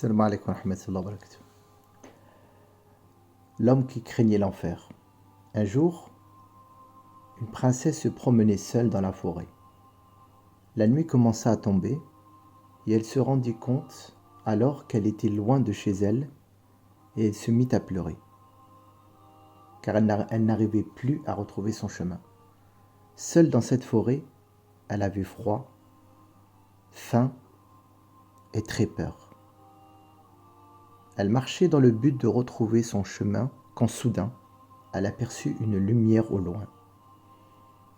Salam alaikum wa rahmatullahi wa barakatuh. L'homme qui craignait l'enfer. Un jour, une princesse se promenait seule dans la forêt. La nuit commença à tomber et elle se rendit compte alors qu'elle était loin de chez elle et elle se mit à pleurer car elle n'arrivait plus à retrouver son chemin. Seule dans cette forêt, elle avait froid, faim et très peur. Elle marchait dans le but de retrouver son chemin quand soudain, elle aperçut une lumière au loin.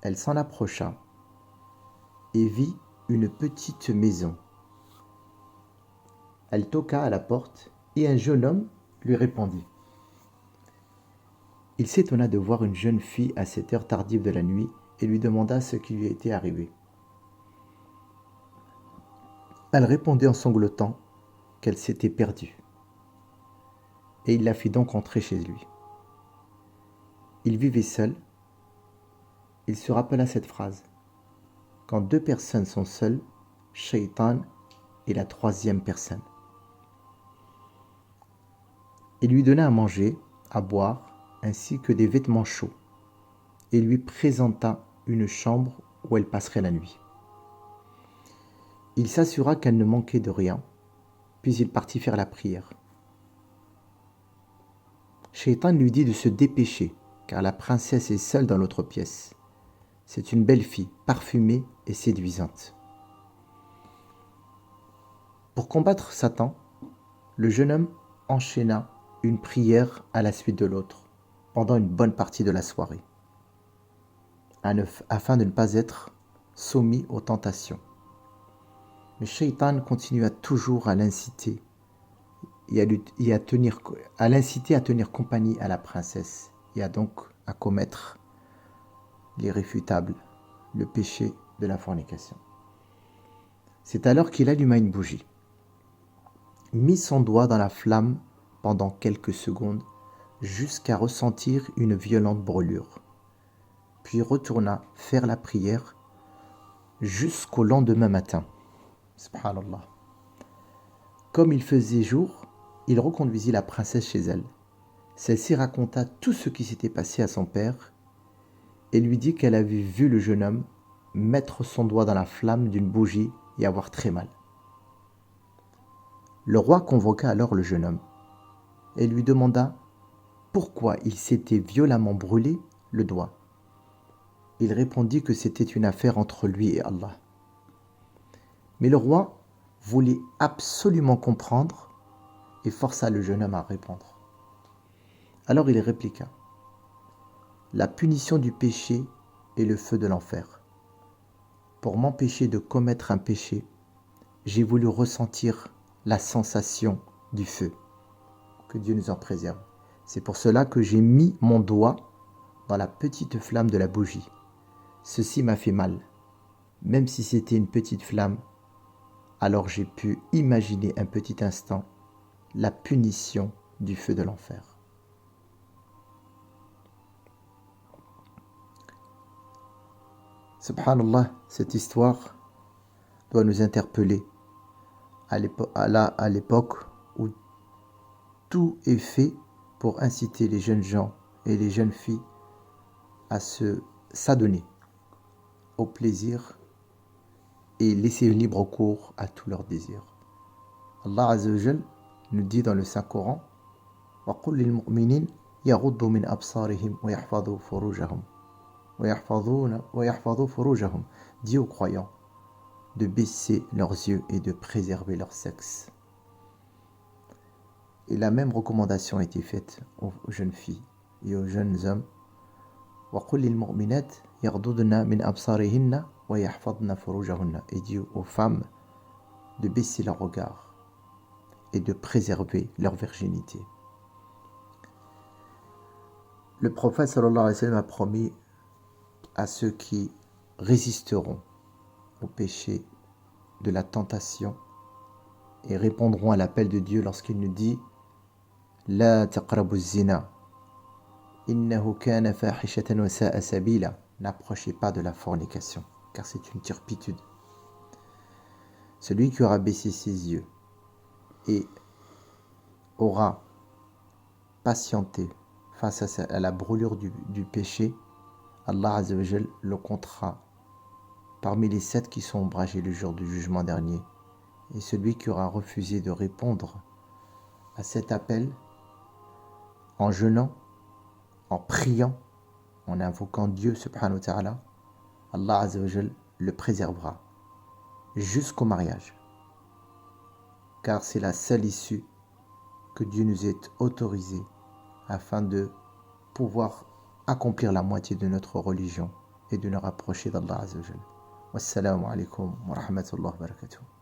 Elle s'en approcha et vit une petite maison. Elle toqua à la porte et un jeune homme lui répondit. Il s'étonna de voir une jeune fille à cette heure tardive de la nuit et lui demanda ce qui lui était arrivé. Elle répondit en sanglotant qu'elle s'était perdue. Et il la fit donc entrer chez lui. Il vivait seul. Il se rappela cette phrase. Quand deux personnes sont seules, Shaitan est la troisième personne. Il lui donna à manger, à boire, ainsi que des vêtements chauds, et lui présenta une chambre où elle passerait la nuit. Il s'assura qu'elle ne manquait de rien, puis il partit faire la prière. Shaitan lui dit de se dépêcher, car la princesse est seule dans l'autre pièce. C'est une belle fille, parfumée et séduisante. Pour combattre Satan, le jeune homme enchaîna une prière à la suite de l'autre, pendant une bonne partie de la soirée, afin de ne pas être soumis aux tentations. Mais Shaitan continua toujours à l'inciter à tenir compagnie à la princesse et à commettre l'irréfutable, le péché de la fornication. C'est alors qu'il alluma une bougie, mit son doigt dans la flamme pendant quelques secondes jusqu'à ressentir une violente brûlure, puis retourna faire la prière jusqu'au lendemain matin. Subhanallah. Comme il faisait jour, il reconduisit la princesse chez elle. Celle-ci raconta tout ce qui s'était passé à son père et lui dit qu'elle avait vu le jeune homme mettre son doigt dans la flamme d'une bougie et avoir très mal. Le roi convoqua alors le jeune homme et lui demanda pourquoi il s'était violemment brûlé le doigt. Il répondit que c'était une affaire entre lui et Allah. Mais le roi voulait absolument comprendre et força le jeune homme à répondre. Alors il répliqua : la punition du péché est le feu de l'enfer. Pour m'empêcher de commettre un péché, j'ai voulu ressentir la sensation du feu. Que Dieu nous en préserve. C'est pour cela que j'ai mis mon doigt dans la petite flamme de la bougie. Ceci m'a fait mal. Même si c'était une petite flamme, alors j'ai pu imaginer un petit instant la punition du feu de l'enfer. Subhanallah, cette histoire doit nous interpeller à l'époque où tout est fait pour inciter les jeunes gens et les jeunes filles à s'adonner au plaisir et laisser libre cours à tous leurs désirs. Allah Azza wa Jal nous dit dans le Saint-Coran : وَقُلْ لِلْمُؤْمِنِينَ يَغُضُّوا مِنْ أَبْصَارِهِمْ وَيَحْفَظُوا فُرُوجَهُمْ. Dis aux croyants de baisser leurs yeux et de préserver leur sexe. Et la même recommandation a été faite aux jeunes filles et aux jeunes hommes. وَقُلْ لِلْمُؤْمِنَاتِ يَغْضُضْنَ مِنْ أَبْصَارِهِنَّ وَيَحْفَظْنَ فُرُوجَهُنَّ. Et dit aux femmes de baisser leur regard et de préserver leur virginité. Le prophète sallallahu alayhi wa sallam a promis à ceux qui résisteront au péché de la tentation et répondront à l'appel de Dieu lorsqu'il nous dit La taqrabu zina innahu kana fahishatan wa sa'a sabila. N'approchez pas de la fornication, car c'est une turpitude. Celui qui aura baissé ses yeux et aura patienté face à la brûlure du péché, Allah Azza wa Jal le comptera parmi les 7 qui sont ombragés le jour du jugement dernier. Et celui qui aura refusé de répondre à cet appel en jeûnant, en priant, en invoquant Dieu subhanahu wa ta'ala, Allah Azza wa Jal le préservera jusqu'au mariage. Car c'est la seule issue que Dieu nous ait autorisée afin de pouvoir accomplir la moitié de notre religion et de nous rapprocher d'Allah Azza wa Jal. Wassalamu alaikum wa rahmatullahi wa barakatuh.